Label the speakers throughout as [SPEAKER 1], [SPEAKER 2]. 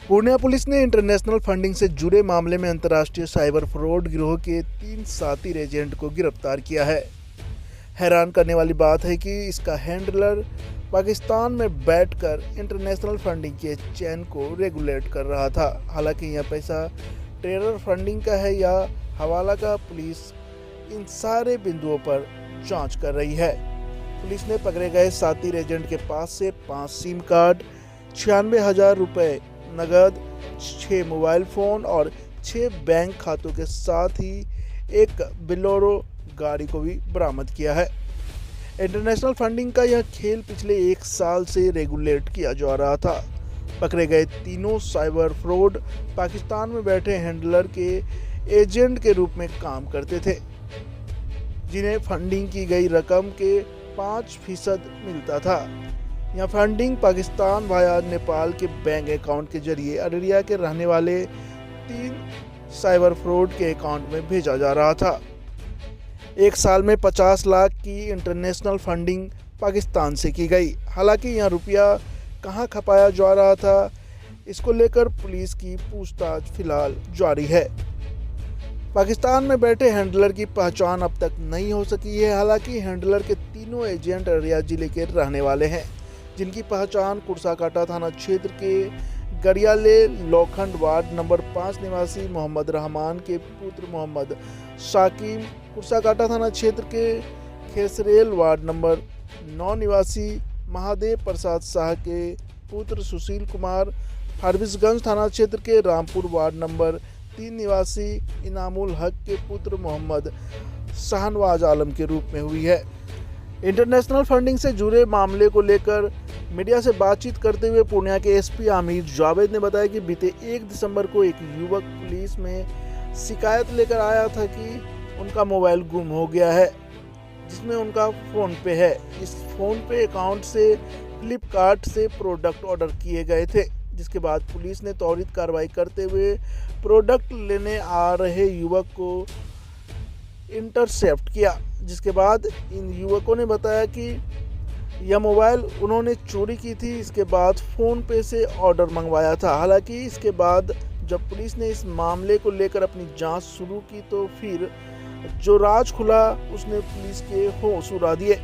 [SPEAKER 1] Purnia police ने international funding से जुड़े मामले में अंतर्राष्ट्रीय साइबर फ्रॉड गिरोह के 3 शातिर एजेंट को गिरफ्तार किया है। हैरान करने वाली बात है कि इसका हैंडलर पाकिस्तान में बैठकर इंटरनेशनल फंडिंग के चैन को रेगुलेट कर रहा था। हालांकि यह पैसा टेरर फंडिंग का है या हवाला का, पुलिस इन सारे बिंदुओं पर जांच कर रही है। पुलिस ने पकड़े गए शातिर एजेंट के पास से 5 सिम कार्ड, 96,000 रुपये नगद, 6 मोबाइल फ़ोन और 6 बैंक खातों के साथ ही एक बोलेरो गाड़ी को भी बरामद किया है। इंटरनेशनल फंडिंग का यह खेल पिछले 1 साल से रेगुलेट किया जा रहा था। पकड़े गए तीनों साइबर फ्रॉड पाकिस्तान में बैठे हैंडलर के एजेंट के रूप में काम करते थे, जिन्हें फंडिंग की गई रकम के 5% मिलता था। यह फंडिंग पाकिस्तान वाया नेपाल के बैंक अकाउंट के जरिए अररिया के रहने वाले 3 साइबर फ्रॉड के अकाउंट में भेजा जा रहा था। 1 साल में 50 लाख की इंटरनेशनल फंडिंग पाकिस्तान से की गई। हालांकि यह रुपया कहां खपाया जा रहा था, इसको लेकर पुलिस की पूछताछ फिलहाल जारी है। पाकिस्तान में बैठे हैंडलर की पहचान अब तक नहीं हो सकी है। हालांकि हैंडलर के तीनों एजेंट अररिया जिले के रहने वाले हैं, जिनकी पहचान कुर्साकाटा थाना क्षेत्र के गरियाले लोखंड वार्ड नंबर 5 निवासी मोहम्मद रहमान के पुत्र मोहम्मद शाकिम, कुर्साकाटा थाना क्षेत्र के खेसरेल वार्ड नंबर 9 निवासी महादेव प्रसाद शाह के पुत्र सुशील कुमार, फारबिसगंज थाना क्षेत्र के रामपुर वार्ड नंबर 3 निवासी इनामुल हक के पुत्र मोहम्मद शाहनवाज आलम के रूप में हुई है। इंटरनेशनल फंडिंग से जुड़े मामले को लेकर मीडिया से बातचीत करते हुए पूर्णिया के एसपी आमिर जावेद ने बताया कि बीते 1 दिसंबर को एक युवक पुलिस में शिकायत लेकर आया था कि उनका मोबाइल गुम हो गया है, जिसमें उनका फ़ोन पे है। इस फ़ोन पे अकाउंट से फ्लिपकार्ट से प्रोडक्ट ऑर्डर किए गए थे, जिसके बाद पुलिस ने त्वरित कार्रवाई करते हुए प्रोडक्ट लेने आ रहे युवक को इंटरसेप्ट किया। जिसके बाद इन युवकों ने बताया कि यह मोबाइल उन्होंने चोरी की थी, इसके बाद फ़ोन पे से ऑर्डर मंगवाया था। हालांकि इसके बाद जब पुलिस ने इस मामले को लेकर अपनी जांच शुरू की तो फिर जो राज खुला उसने पुलिस के होश उड़ा दिए।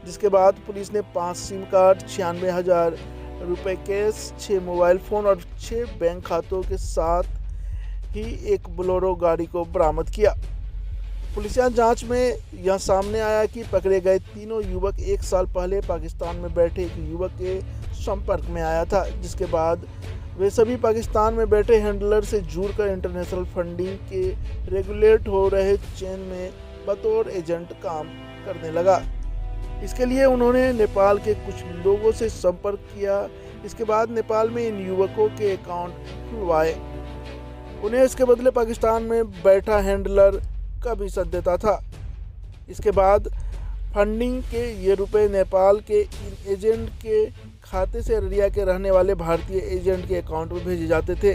[SPEAKER 1] जिसके बाद पुलिस ने 5 सिम कार्ड, 96,000 रुपये कैश, 6 मोबाइल फ़ोन और 6 बैंक खातों के साथ ही एक बोलेरो गाड़ी को बरामद किया। पुलिसिया जांच में यह सामने आया कि पकड़े गए तीनों युवक 1 साल पहले पाकिस्तान में बैठे एक युवक के संपर्क में आया था, जिसके बाद वे सभी पाकिस्तान में बैठे हैंडलर से जुड़कर इंटरनेशनल फंडिंग के रेगुलेट हो रहे चेन में बतौर एजेंट काम करने लगा। इसके लिए उन्होंने नेपाल के कुछ लोगों से संपर्क किया। इसके बाद नेपाल में इन युवकों के अकाउंट खुलवाए। उन्हें इसके बदले पाकिस्तान में बैठा हैंडलर का भी साथ देता था। इसके बाद फंडिंग के ये रुपए नेपाल के इन एजेंट के खाते से अररिया के रहने वाले भारतीय एजेंट के अकाउंट में भेजे जाते थे।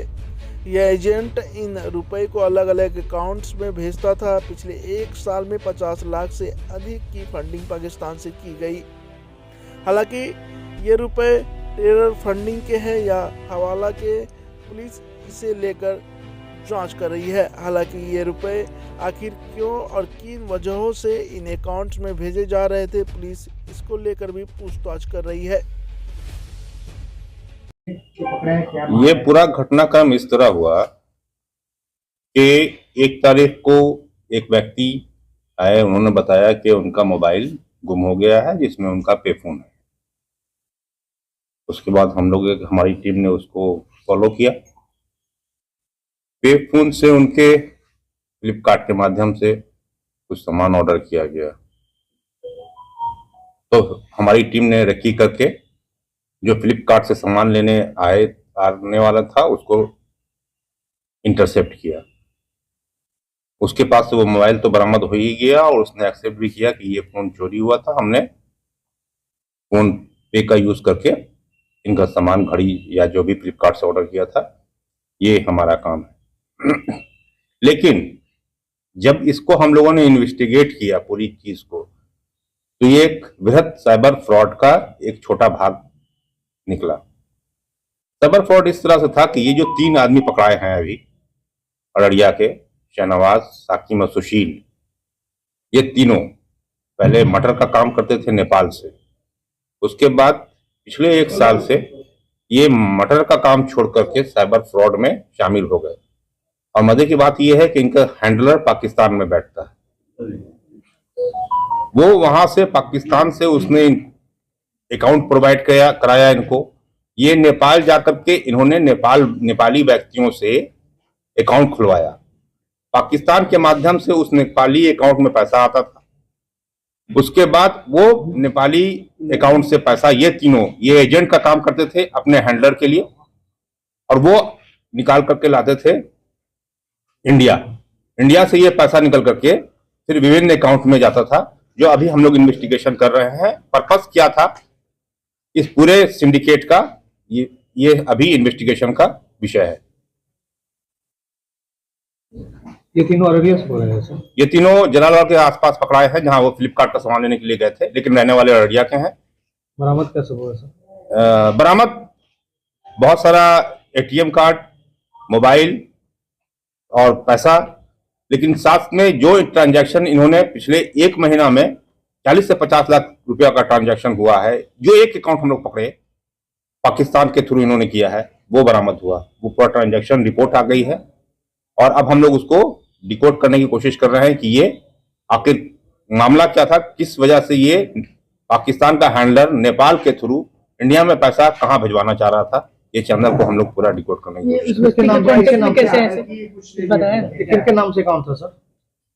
[SPEAKER 1] यह एजेंट इन रुपए को अलग अलग अकाउंट्स में भेजता था। पिछले 1 साल में 50 लाख से अधिक की फंडिंग पाकिस्तान से की गई। हालांकि ये रुपए टेरर फंडिंग के हैं या हवाला के, पुलिस इसे लेकर जांच कर रही है। हालांकि ये रुपए आखिर क्यों और किन वजहों से इन अकाउंट्स में भेजे जा रहे थे, पुलिस इसको लेकर भी पूछताछ कर रही है।
[SPEAKER 2] ये पूरा घटनाक्रम इस तरह हुआ कि 1 तारीख को एक व्यक्ति आए, उन्होंने बताया कि उनका मोबाइल गुम हो गया है जिसमें उनका पे फोन है। उसके बाद हमारी टीम ने उसको फॉलो किया। पे फोन से उनके फ्लिपकार्ट के माध्यम से कुछ सामान ऑर्डर किया गया, तो हमारी टीम ने रेकी करके जो फ्लिपकार्ट से सामान लेने आने वाला था उसको इंटरसेप्ट किया। उसके पास से वो मोबाइल तो बरामद हो ही गया और उसने एक्सेप्ट भी किया कि ये फोन चोरी हुआ था, हमने फोन पे का यूज करके इनका सामान, घड़ी या जो भी फ्लिपकार्ट से ऑर्डर किया था, ये हमारा काम है। लेकिन जब इसको हम लोगों ने इन्वेस्टिगेट किया पूरी चीज को, तो ये एक बृहद साइबर फ्रॉड का एक छोटा भाग निकला। साइबर फ्रॉड इस तरह से था कि ये जो 3 आदमी पकड़ाए हैं अभी अररिया के, शहनवाज, साकिम और सुशील, ये तीनों पहले मटर का काम करते थे नेपाल से। उसके बाद पिछले 1 साल से ये मटर का काम छोड़ करके साइबर फ्रॉड में शामिल हो गए। और मजे की बात यह है कि इनका हैंडलर पाकिस्तान में बैठता है। वो वहां से पाकिस्तान से उसने अकाउंट प्रोवाइड कराया इनको। ये नेपाल जाकर के इन्होंने नेपाली व्यक्तियों से अकाउंट खुलवाया। पाकिस्तान के माध्यम से उस नेपाली अकाउंट में पैसा आता था। उसके बाद वो नेपाली अकाउंट से पैसा ये एजेंट का काम करते थे अपने हैंडलर के लिए, और वो निकाल करके लाते थे इंडिया से ये पैसा निकल करके फिर विभिन्न अकाउंट में जाता था, जो अभी हम लोग इन्वेस्टिगेशन कर रहे हैं। पर्पस क्या था इस पूरे सिंडिकेट का, ये अभी इन्वेस्टिगेशन का विषय है।
[SPEAKER 3] ये तीनों अररिया से बोल रहे हैं सर?
[SPEAKER 2] ये तीनों जलालाबाद के आसपास पकड़ाए हैं, जहां वो फ्लिपकार्ट का सामान लेने के लिए गए थे, लेकिन रहने वाले अररिया के हैं।
[SPEAKER 3] बरामद कैसे हुआ सर?
[SPEAKER 2] बरामद बहुत सारा एटीएम कार्ड, मोबाइल और पैसा, लेकिन साथ में जो ट्रांजैक्शन इन्होंने पिछले 1 महीना में 40 से 50 लाख रुपया का ट्रांजैक्शन हुआ है, जो एक अकाउंट हम लोग पकड़े पाकिस्तान के थ्रू इन्होंने किया है, वो बरामद हुआ। वो पूरा ट्रांजैक्शन रिपोर्ट आ गई है और अब हम लोग उसको डिकोड करने की कोशिश कर रहे हैं कि ये आखिर मामला क्या था, किस वजह से ये पाकिस्तान का हैंडलर नेपाल के थ्रू इंडिया में पैसा कहां भिजवाना चाह रहा था। ये चैनल को हम लोग पूरा डिकोड करने की कोशिश
[SPEAKER 3] इसके नाम से अकाउंट था सर?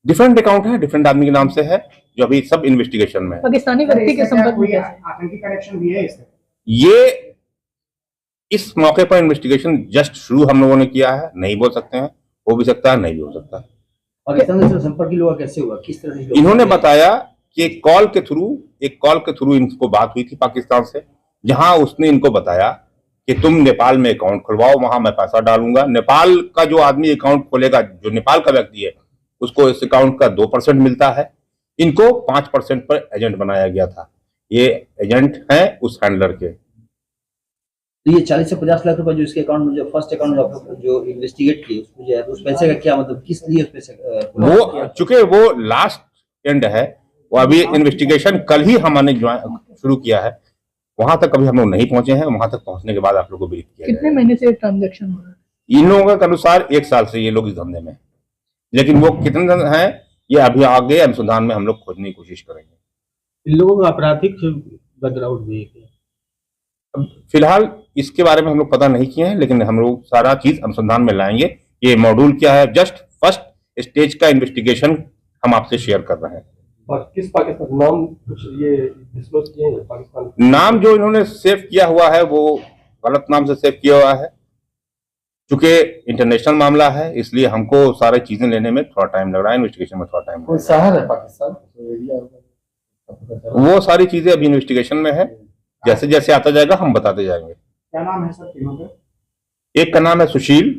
[SPEAKER 2] डिफरेंट अकाउंट है, डिफरेंट आदमी के नाम से है, जो अभी सब इन्वेस्टिगेशन में है।
[SPEAKER 4] पाकिस्तानी व्यक्ति के संपर्क में
[SPEAKER 5] आतंकी कनेक्शन भी है इसका?
[SPEAKER 2] ये इस मौके पर इन्वेस्टिगेशन जस्ट शुरू हम लोगों ने किया है, नहीं बोल सकते हैं, हो भी सकता है, नहीं भी हो सकता है।
[SPEAKER 5] पाकिस्तान से संपर्क हुआ कैसे हुआ, किस तरह से?
[SPEAKER 2] इन्होंने बताया कि एक कॉल के थ्रू इनको बात हुई थी पाकिस्तान से, जहां उसने इनको बताया कि तुम नेपाल में अकाउंट खुलवाओ, वहां मैं पैसा डालूंगा। नेपाल का जो आदमी अकाउंट खोलेगा, जो नेपाल का व्यक्ति है, उसको इस अकाउंट का 2% मिलता है। इनको 5% पर एजेंट बनाया गया था। ये एजेंट हैं उस हैंडलर के।
[SPEAKER 5] तो ये 40 से 50 लाख रुपए जो इसके अकाउंट में, जो फर्स्ट अकाउंट जो इन्वेस्टिगेट किए, उसमें जो है उस पैसे का क्या मतलब, किस लिए उस पैसे
[SPEAKER 2] वो चूंकि वो लास्ट एंड है, वो अभी इन्वेस्टिगेशन कल ही हमने शुरू किया है, वहां तक अभी हम लोग नहीं पहुंचे हैं। वहां तक पहुंचने के बाद आप लोगों को ब्रीफ किया
[SPEAKER 4] कितने महीने से ट्रांजैक्शन हो रहा है?
[SPEAKER 2] इन लोगों के अनुसार 1 साल से ये लोग इस धंधे में, लेकिन वो कितने दिन हैं ये अभी आगे अनुसंधान में हम लोग खोजने की कोशिश करेंगे।
[SPEAKER 3] इन लोगों का आपराधिक बैकग्राउंड भी है?
[SPEAKER 2] फिलहाल इसके बारे में हम लोग पता नहीं किए हैं, लेकिन हम लोग सारा चीज अनुसंधान में लाएंगे। ये मॉड्यूल क्या है, जस्ट फर्स्ट स्टेज का इन्वेस्टिगेशन हम आपसे शेयर कर रहे हैं।
[SPEAKER 3] और किस पाकिस्तान नाम कुछ ये डिस्क्लोज किए हैं? पाकिस्तान
[SPEAKER 2] नाम जो इन्होंने सेव किया हुआ है वो गलत नाम से सेव किया हुआ है। चूंकि इंटरनेशनल मामला है, इसलिए हमको सारी चीजें लेने में थोड़ा टाइम लग रहा है, इन्वेस्टिगेशन में थोड़ा टाइम लग रहा है।
[SPEAKER 3] शहर है पाकिस्तान?
[SPEAKER 2] वो सारी चीजें अभी इन्वेस्टिगेशन में है, जैसे जैसे आता जाएगा हम बताते जाएंगे।
[SPEAKER 5] क्या नाम है सर तीनों का?
[SPEAKER 2] एक का नाम है सुशील,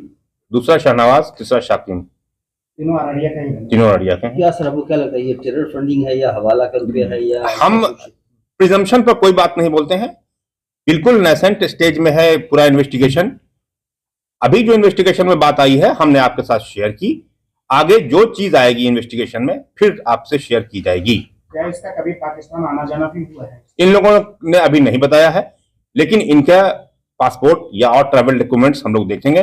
[SPEAKER 2] दूसरा शहनवाज, तीसरा शाकिम।
[SPEAKER 5] तीनों अररिया का ही है?
[SPEAKER 2] तीनों अररिया के हैं।
[SPEAKER 5] क्या सर आपको क्या लगता है, ये टेरर फंडिंग है या हवाला का रुपया है या?
[SPEAKER 2] हम प्रिजम्पशन पर कोई बात नहीं बोलते हैं, बिल्कुल नेसेंट स्टेज में है पूरा इन्वेस्टिगेशन। अभी जो इन्वेस्टिगेशन में बात आई है हमने आपके साथ शेयर की, आगे जो चीज आएगी इन्वेस्टिगेशन में फिर आपसे शेयर की जाएगी।
[SPEAKER 5] क्या इसका कभी पाकिस्तान आना जाना भी हुआ है?
[SPEAKER 2] इन लोगों ने अभी नहीं बताया है, लेकिन इनका पासपोर्ट या और ट्रैवल डॉक्यूमेंट्स हम लोग देखेंगे,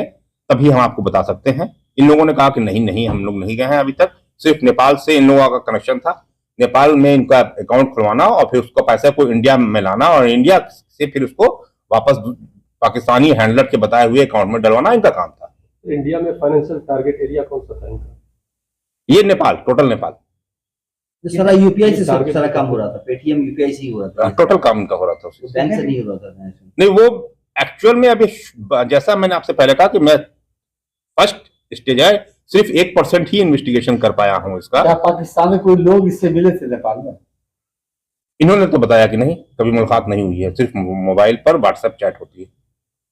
[SPEAKER 2] तभी हम आपको बता सकते हैं। इन लोगों ने कहा कि नहीं हम लोग नहीं गए हैं अभी तक, सिर्फ नेपाल से इन लोगों का कनेक्शन था। नेपाल में इनका अकाउंट खुलवाना और फिर उसको पैसे को इंडिया में लाना और इंडिया से फिर उसको वापस पाकिस्तानी हैंडलर के बताए हुए अकाउंट में डलवाना इनका काम था।
[SPEAKER 3] इंडिया में फाइनेंशियल टारगेट एरिया कौन सा था इनका?
[SPEAKER 2] ये नेपाल, टोटल नेपाल।
[SPEAKER 5] सारा यूपीआई से सारा काम हो रहा था, पेटीएम यूपीआई से ही हो रहा था,
[SPEAKER 2] टोटल काम इनका हो रहा था उससे,
[SPEAKER 5] बैंक से नहीं हो रहा था।
[SPEAKER 2] नहीं, वो एक्चुअल में अभी जैसा मैंने आपसे पहले कहा कि मैं फर्स्ट स्टेज है, सिर्फ 1% ही इन्वेस्टिगेशन कर पाया हूं इसका।
[SPEAKER 6] क्या पाकिस्तान में कोई लोग इससे मिले थे नेपाल में?
[SPEAKER 2] इन्होंने तो बताया कि नहीं, कभी मुलाकात नहीं हुई है, सिर्फ मोबाइल पर व्हाट्सएप चैट होती है।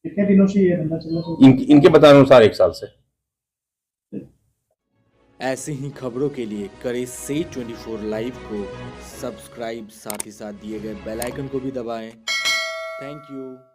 [SPEAKER 5] कितने दिनों से ये धंधा चल रहा है?
[SPEAKER 2] इनके बताने अनुसार 1 साल से।
[SPEAKER 7] ऐसे ही खबरों के लिए करें से 24 लाइव को सब्सक्राइब, साथ ही साथ दिए गए बेल आइकन को भी दबाएं। Thank you.